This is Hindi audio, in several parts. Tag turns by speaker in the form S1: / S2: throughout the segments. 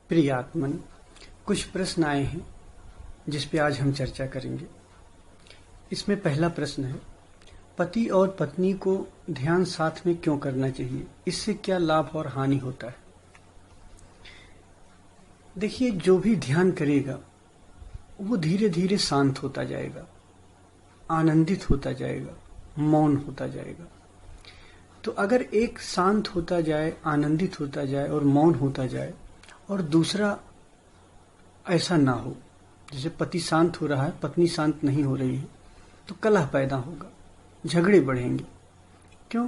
S1: प्रिय आत्मन, कुछ प्रश्न आए हैं जिस पे आज हम चर्चा करेंगे। इसमें पहला प्रश्न है, पति और पत्नी को ध्यान साथ में क्यों करना चाहिए? इससे क्या लाभ और हानि होता है? देखिए, जो भी ध्यान करेगा वो धीरे धीरे शांत होता जाएगा, आनंदित होता जाएगा, मौन होता जाएगा। तो अगर एक शांत होता जाए, आनंदित होता जाए और मौन होता जाए, और दूसरा ऐसा ना हो, जैसे पति शांत हो रहा है, पत्नी शांत नहीं हो रही है, तो कलह पैदा होगा, झगड़े बढ़ेंगे। क्यों?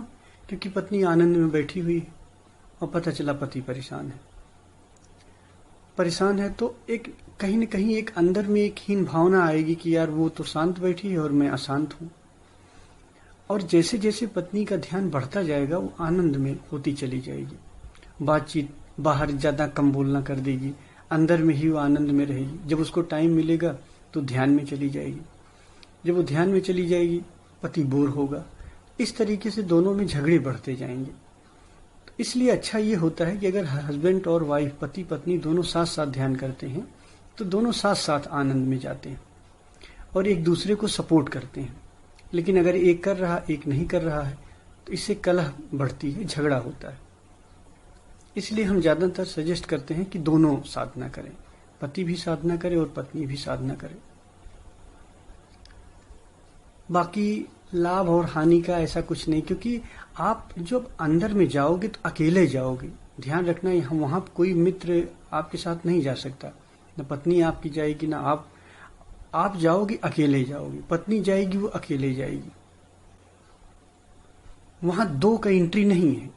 S1: क्योंकि पत्नी आनंद में बैठी हुई है और पता चला पति परेशान है, तो एक कहीं न कहीं एक अंदर में एक हीन भावना आएगी कि यार वो तो शांत बैठी है और मैं अशांत हूँ। और जैसे जैसे पत्नी का ध्यान बढ़ता जाएगा वो आनंद में होती चली जाएगी, बातचीत बाहर ज्यादा कम बोलना कर देगी, अंदर में ही वो आनंद में रहेगी। जब उसको टाइम मिलेगा तो ध्यान में चली जाएगी, जब वो ध्यान में चली जाएगी पति बोर होगा। इस तरीके से दोनों में झगड़े बढ़ते जाएंगे। तो इसलिए अच्छा ये होता है कि अगर हस्बैंड और वाइफ, पति पत्नी दोनों साथ साथ ध्यान करते हैं तो दोनों साथ साथ आनंद में जाते हैं और एक दूसरे को सपोर्ट करते हैं। लेकिन अगर एक कर रहा, एक नहीं कर रहा है, तो इससे कलह बढ़ती है, झगड़ा होता है। इसलिए हम ज्यादातर सजेस्ट करते हैं कि दोनों साधना करें, पति भी साधना करे और पत्नी भी साधना करे। बाकी लाभ और हानि का ऐसा कुछ नहीं, क्योंकि आप जब अंदर में जाओगे तो अकेले जाओगे। ध्यान रखना, यहाँ वहां कोई मित्र आपके साथ नहीं जा सकता, न पत्नी आपकी जाएगी ना आप जाओगे, अकेले जाओगे। पत्नी जाएगी, वो अकेले जाएगी। वहां दो का एंट्री नहीं है,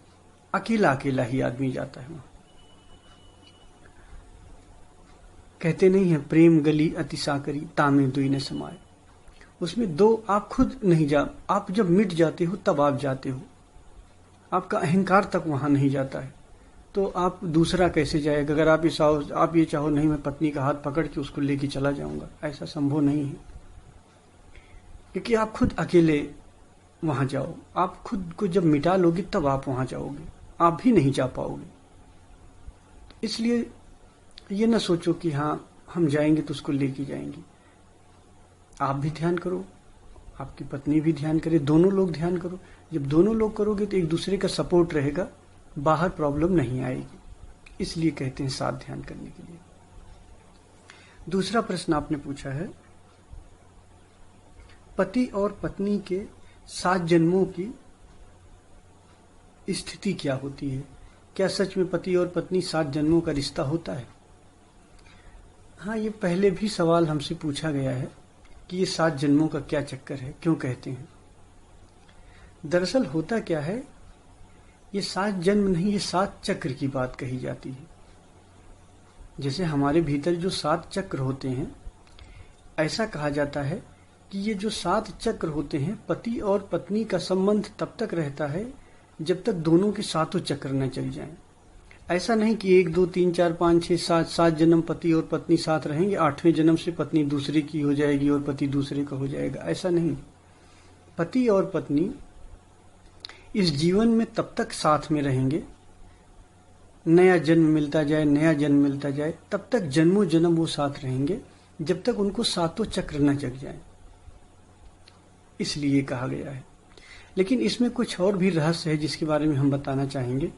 S1: अकेला अकेला ही आदमी जाता है वहां। कहते नहीं है, प्रेम गली अति साकरी तामे दुई न समाए। उसमें दो आप खुद नहीं जा, आप जब मिट जाते हो तब आप जाते हो। आपका अहंकार तक वहां नहीं जाता है, तो आप दूसरा कैसे जाएगा? अगर आप ये चाहो नहीं मैं पत्नी का हाथ पकड़ के उसको लेके चला जाऊंगा, ऐसा संभव नहीं है, क्योंकि आप खुद अकेले वहां जाओ। आप खुद को जब मिटा लोगे तब आप वहां जाओगे, आप भी नहीं जा पाओगे। इसलिए ये ना सोचो कि हाँ हम जाएंगे तो उसको लेके जाएंगे। आप भी ध्यान करो, आपकी पत्नी भी ध्यान करे, दोनों लोग ध्यान करो। जब दोनों लोग करोगे तो एक दूसरे का सपोर्ट रहेगा, बाहर प्रॉब्लम नहीं आएगी। इसलिए कहते हैं साथ ध्यान करने के लिए। दूसरा प्रश्न आपने पूछा है, पति और पत्नी के 7 जन्मों की स्थिति क्या होती है? क्या सच में पति और पत्नी 7 जन्मों का रिश्ता होता है? हाँ, ये पहले भी सवाल हमसे पूछा गया है कि ये 7 जन्मों का क्या चक्कर है, क्यों कहते हैं। दरअसल होता क्या है, ये 7 जन्म नहीं, ये 7 चक्र की बात कही जाती है। जैसे हमारे भीतर जो 7 चक्र होते हैं, ऐसा कहा जाता है कि ये जो 7 चक्र होते हैं, पति और पत्नी का संबंध तब तक रहता है जब तक दोनों के सातों चक्र न चल जाएं। ऐसा नहीं कि 1 2 3 4 5 6 7 जन्म पति और पत्नी साथ रहेंगे, 8वें जन्म से पत्नी दूसरे की हो जाएगी और पति दूसरे का हो जाएगा, ऐसा नहीं। पति और पत्नी इस जीवन में तब तक साथ में रहेंगे, नया जन्म मिलता जाए, नया जन्म मिलता जाए, तब तक जन्मों जन्म वो साथ रहेंगे, जब तक उनको सातों चक्र न जग जाए। इसलिए कहा गया है। लेकिन इसमें कुछ और भी रहस्य है जिसके बारे में हम बताना चाहेंगे।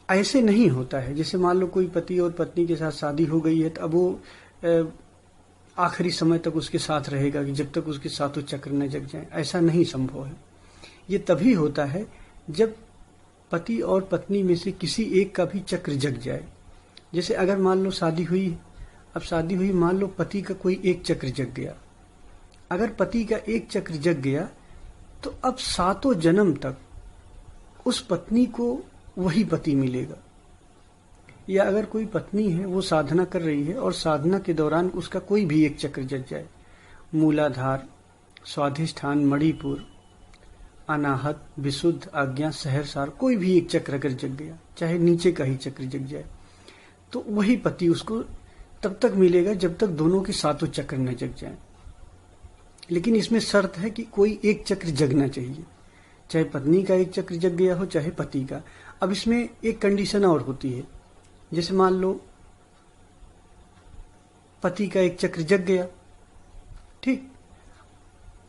S1: ऐसे नहीं होता है, जैसे मान लो कोई पति और पत्नी के साथ शादी हो गई है तो अब वो आखिरी समय तक उसके साथ रहेगा कि जब तक उसके सातों चक्र न जग जाएं। ऐसा नहीं संभव है। ये तभी होता है जब पति और पत्नी में से किसी एक का भी चक्र जग जाए। जैसे अगर मान लो शादी हुई, अब शादी हुई, मान लो पति का कोई एक चक्र जग गया। अगर पति का एक चक्र जग गया तो अब सातों जन्म तक उस पत्नी को वही पति मिलेगा। या अगर कोई पत्नी है, वो साधना कर रही है और साधना के दौरान उसका कोई भी एक चक्र जग जाए, मूलाधार, स्वाधिष्ठान, मणिपुर, अनाहत, विशुद्ध, आज्ञा, सहरसार, कोई भी एक चक्र अगर जग गया, चाहे नीचे का ही चक्र जग जाए, तो वही पति उसको तब तक मिलेगा जब तक दोनों के सातों चक्र न जग जाए। लेकिन इसमें शर्त है कि कोई एक चक्र जगना चाहिए, चाहे पत्नी का एक चक्र जग गया हो, चाहे पति का। अब इसमें एक कंडीशन और होती है, जैसे मान लो पति का एक चक्र जग गया, ठीक।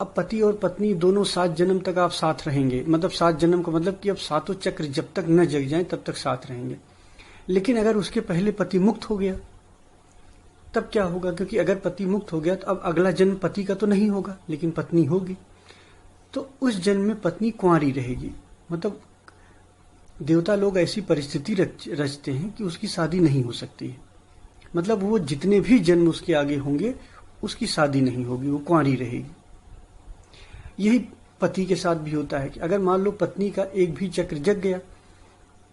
S1: अब पति और पत्नी दोनों 7 जन्म तक आप साथ रहेंगे, मतलब 7 जन्म का मतलब कि अब सातों चक्र जब तक न जग जाएं तब तक साथ रहेंगे। लेकिन अगर उसके पहले पति मुक्त हो गया तब क्या होगा? क्योंकि अगर पति मुक्त हो गया तो अब अगला जन्म पति का तो नहीं होगा, लेकिन पत्नी होगी। तो उस जन्म में पत्नी कुंवारी रहेगी। मतलब देवता लोग ऐसी परिस्थिति रचते हैं कि उसकी शादी नहीं हो सकती है। मतलब वो जितने भी जन्म उसके आगे होंगे उसकी शादी नहीं होगी, वो कुंवारी रहेगी। यही पति के साथ भी होता है कि अगर मान लो पत्नी का एक भी चक्र जग गया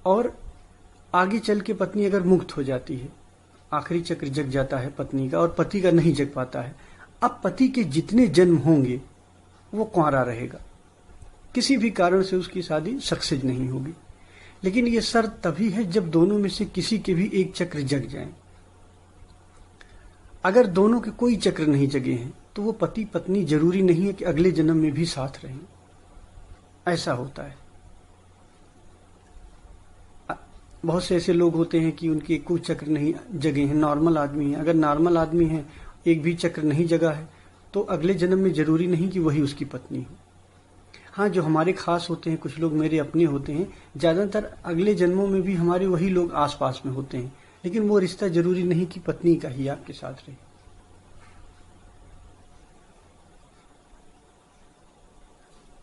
S1: और आगे चल के पत्नी अगर मुक्त हो जाती है, आखिरी चक्र जग जाता है पत्नी का और पति का नहीं जग पाता है, अब पति के जितने जन्म होंगे वो कुंवारा रहेगा, किसी भी कारण से उसकी शादी सक्सेस नहीं होगी। लेकिन ये शर्त तभी है जब दोनों में से किसी के भी एक चक्र जग जाए। अगर दोनों के कोई चक्र नहीं जगे हैं तो वो पति पत्नी जरूरी नहीं है कि अगले जन्म में भी साथ रहें, ऐसा होता है। बहुत से ऐसे लोग होते हैं कि उनके कोई चक्र नहीं जगे हैं, नॉर्मल आदमी हैं। अगर नॉर्मल आदमी है, एक भी चक्र नहीं जगा है, तो अगले जन्म में जरूरी नहीं कि वही उसकी पत्नी हो। हाँ, जो हमारे खास होते हैं, कुछ लोग मेरे अपने होते हैं, ज्यादातर अगले जन्मों में भी हमारे वही लोग आसपास में होते हैं, लेकिन वो रिश्ता जरूरी नहीं कि पत्नी का ही आपके साथ रहे।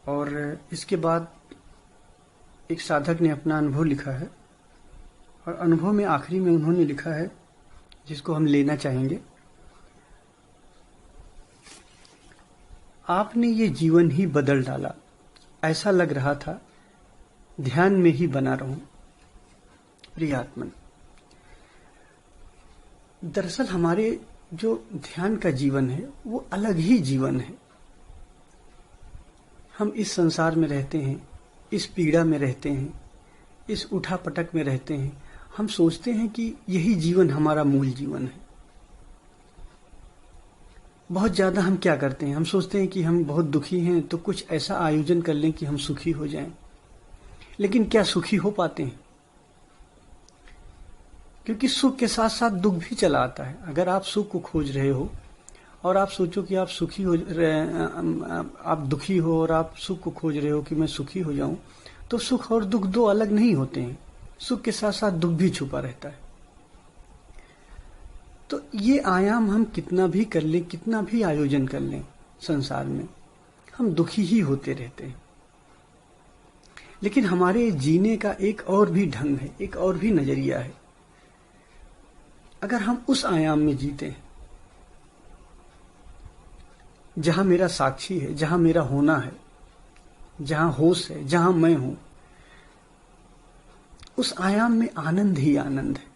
S1: और इसके बाद एक साधक ने अपना अनुभव लिखा है, और अनुभव में आखिरी में उन्होंने लिखा है, जिसको हम लेना चाहेंगे। आपने ये जीवन ही बदल डाला, ऐसा लग रहा था ध्यान में ही बना रहूं। प्रियात्मन, दरअसल हमारे जो ध्यान का जीवन है वो अलग ही जीवन है। हम इस संसार में रहते हैं, इस पीड़ा में रहते हैं, इस उठापटक में रहते हैं। हम सोचते हैं कि यही जीवन हमारा मूल जीवन है। बहुत ज्यादा हम क्या करते हैं, हम सोचते हैं कि हम बहुत दुखी हैं तो कुछ ऐसा आयोजन कर लें कि हम सुखी हो जाएं। लेकिन क्या सुखी हो पाते हैं? क्योंकि सुख के साथ साथ दुख भी चला आता है। अगर आप सुख को खोज रहे हो और आप सोचो कि आप सुखी हो रहे, आप दुखी हो और आप सुख को खोज रहे हो कि मैं सुखी हो जाऊं, तो सुख और दुख दो अलग नहीं होते हैं। सुख के साथ साथ दुख भी छुपा रहता है। तो ये आयाम हम कितना भी कर लें, कितना भी आयोजन कर लें संसार में, हम दुखी ही होते रहते हैं। लेकिन हमारे जीने का एक और भी ढंग है, एक और भी नजरिया है। अगर हम उस आयाम में जीते हैं जहां मेरा साक्षी है, जहां मेरा होना है, जहां होश है, जहां मैं हूं, उस आयाम में आनंद ही आनंद है।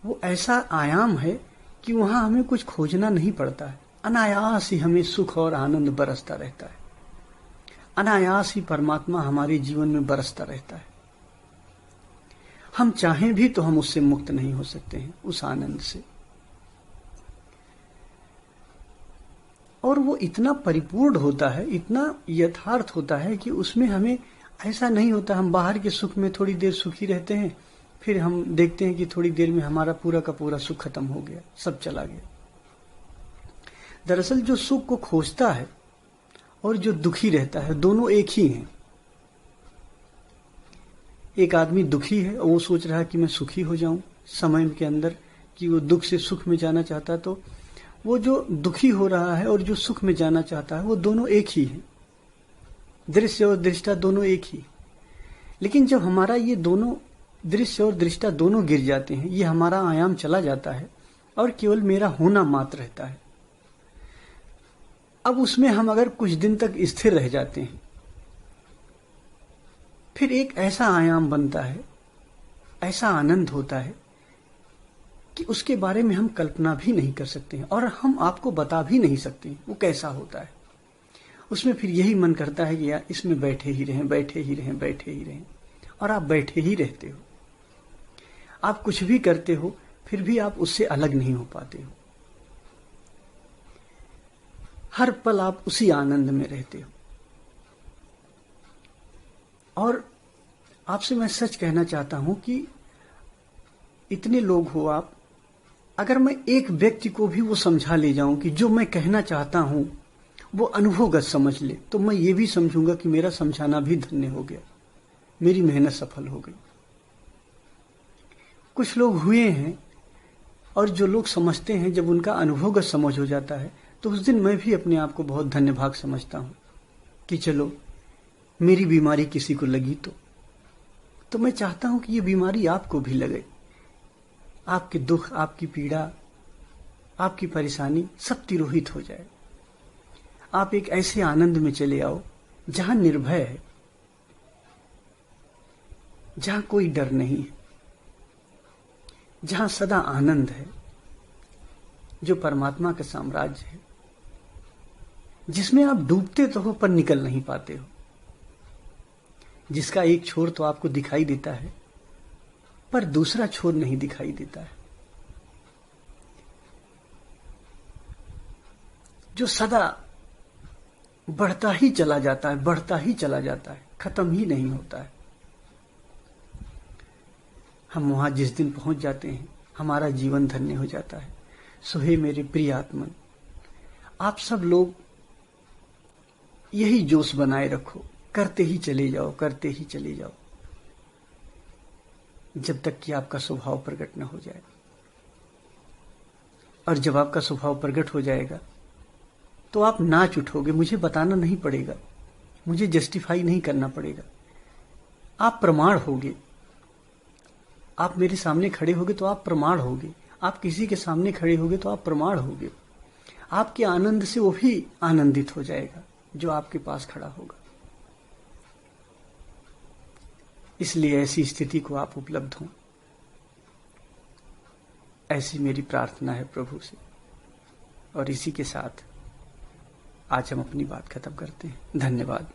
S1: वो ऐसा आयाम है कि वहां हमें कुछ खोजना नहीं पड़ता है। अनायास ही हमें सुख और आनंद बरसता रहता है। अनायास ही परमात्मा हमारे जीवन में बरसता रहता है। हम चाहें भी तो हम उससे मुक्त नहीं हो सकते हैं, उस आनंद से। और वो इतना परिपूर्ण होता है, इतना यथार्थ होता है कि उसमें हमें ऐसा नहीं होता हम बाहर के सुख में थोड़ी देर सुखी रहते हैं, फिर हम देखते हैं कि थोड़ी देर में हमारा पूरा का पूरा सुख खत्म हो गया, सब चला गया। दरअसल जो सुख को खोजता है और जो दुखी रहता है, दोनों एक ही हैं। एक आदमी दुखी है और वो सोच रहा है कि मैं सुखी हो जाऊं समय के अंदर, कि वो दुख से सुख में जाना चाहता है। तो वो जो दुखी हो रहा है और जो सुख में जाना चाहता है, वो दोनों एक ही है। दृश्य और दृष्टा दोनों एक ही। लेकिन जब हमारा ये दोनों दृश्य और दृष्टा दोनों गिर जाते हैं, ये हमारा आयाम चला जाता है और केवल मेरा होना मात्र रहता है। अब उसमें हम अगर कुछ दिन तक स्थिर रह जाते हैं, फिर एक ऐसा आयाम बनता है, ऐसा आनंद होता है कि उसके बारे में हम कल्पना भी नहीं कर सकते हैं और हम आपको बता भी नहीं सकते वो कैसा होता है। उसमें फिर यही मन करता है कि यार इसमें बैठे ही रहें, बैठे ही रहें, बैठे ही रहें। और आप बैठे ही रहते हो। आप कुछ भी करते हो फिर भी आप उससे अलग नहीं हो पाते हो। हर पल आप उसी आनंद में रहते हो। और आपसे मैं सच कहना चाहता हूं कि इतने लोग हो आप अगर मैं एक व्यक्ति को भी वो समझा ले जाऊं कि जो मैं कहना चाहता हूं वो अनुभवगत समझ ले, तो मैं ये भी समझूंगा कि मेरा समझाना भी धन्य हो गया, मेरी मेहनत सफल हो गई। कुछ लोग हुए हैं, और जो लोग समझते हैं, जब उनका अनुभवगत समझ हो जाता है तो उस दिन मैं भी अपने आप को बहुत धन्यभाग समझता हूं कि चलो मेरी बीमारी किसी को लगी तो मैं चाहता हूं कि ये बीमारी आपको भी लगे, आपके दुख, आपकी पीड़ा, आपकी परेशानी सब तिरोहित हो जाए। आप एक ऐसे आनंद में चले आओ जहां निर्भय है, जहां कोई डर नहीं है, जहां सदा आनंद है, जो परमात्मा का साम्राज्य है, जिसमें आप डूबते तो हो पर निकल नहीं पाते हो, जिसका एक छोर तो आपको दिखाई देता है पर दूसरा छोर नहीं दिखाई देता है, जो सदा बढ़ता ही चला जाता है, बढ़ता ही चला जाता है, खत्म ही नहीं होता है। हम वहां जिस दिन पहुंच जाते हैं हमारा जीवन धन्य हो जाता है। सो हे मेरे प्रिय आत्मन, आप सब लोग यही जोश बनाए रखो, करते ही चले जाओ, करते ही चले जाओ, जब तक कि आपका स्वभाव प्रकट न हो जाए। और जब आपका स्वभाव प्रकट हो जाएगा तो आप नाच उठोगे, मुझे बताना नहीं पड़ेगा, मुझे जस्टिफाई नहीं करना पड़ेगा, आप प्रमाण होगे। आप मेरे सामने खड़े होगे तो आप प्रमाण होगे, आप किसी के सामने खड़े होगे तो आप प्रमाण होगे। आपके आनंद से वो भी आनंदित हो जाएगा जो आपके पास खड़ा होगा। इसलिए ऐसी स्थिति को आप उपलब्ध हों, ऐसी मेरी प्रार्थना है प्रभु से। और इसी के साथ आज हम अपनी बात खत्म करते हैं। धन्यवाद।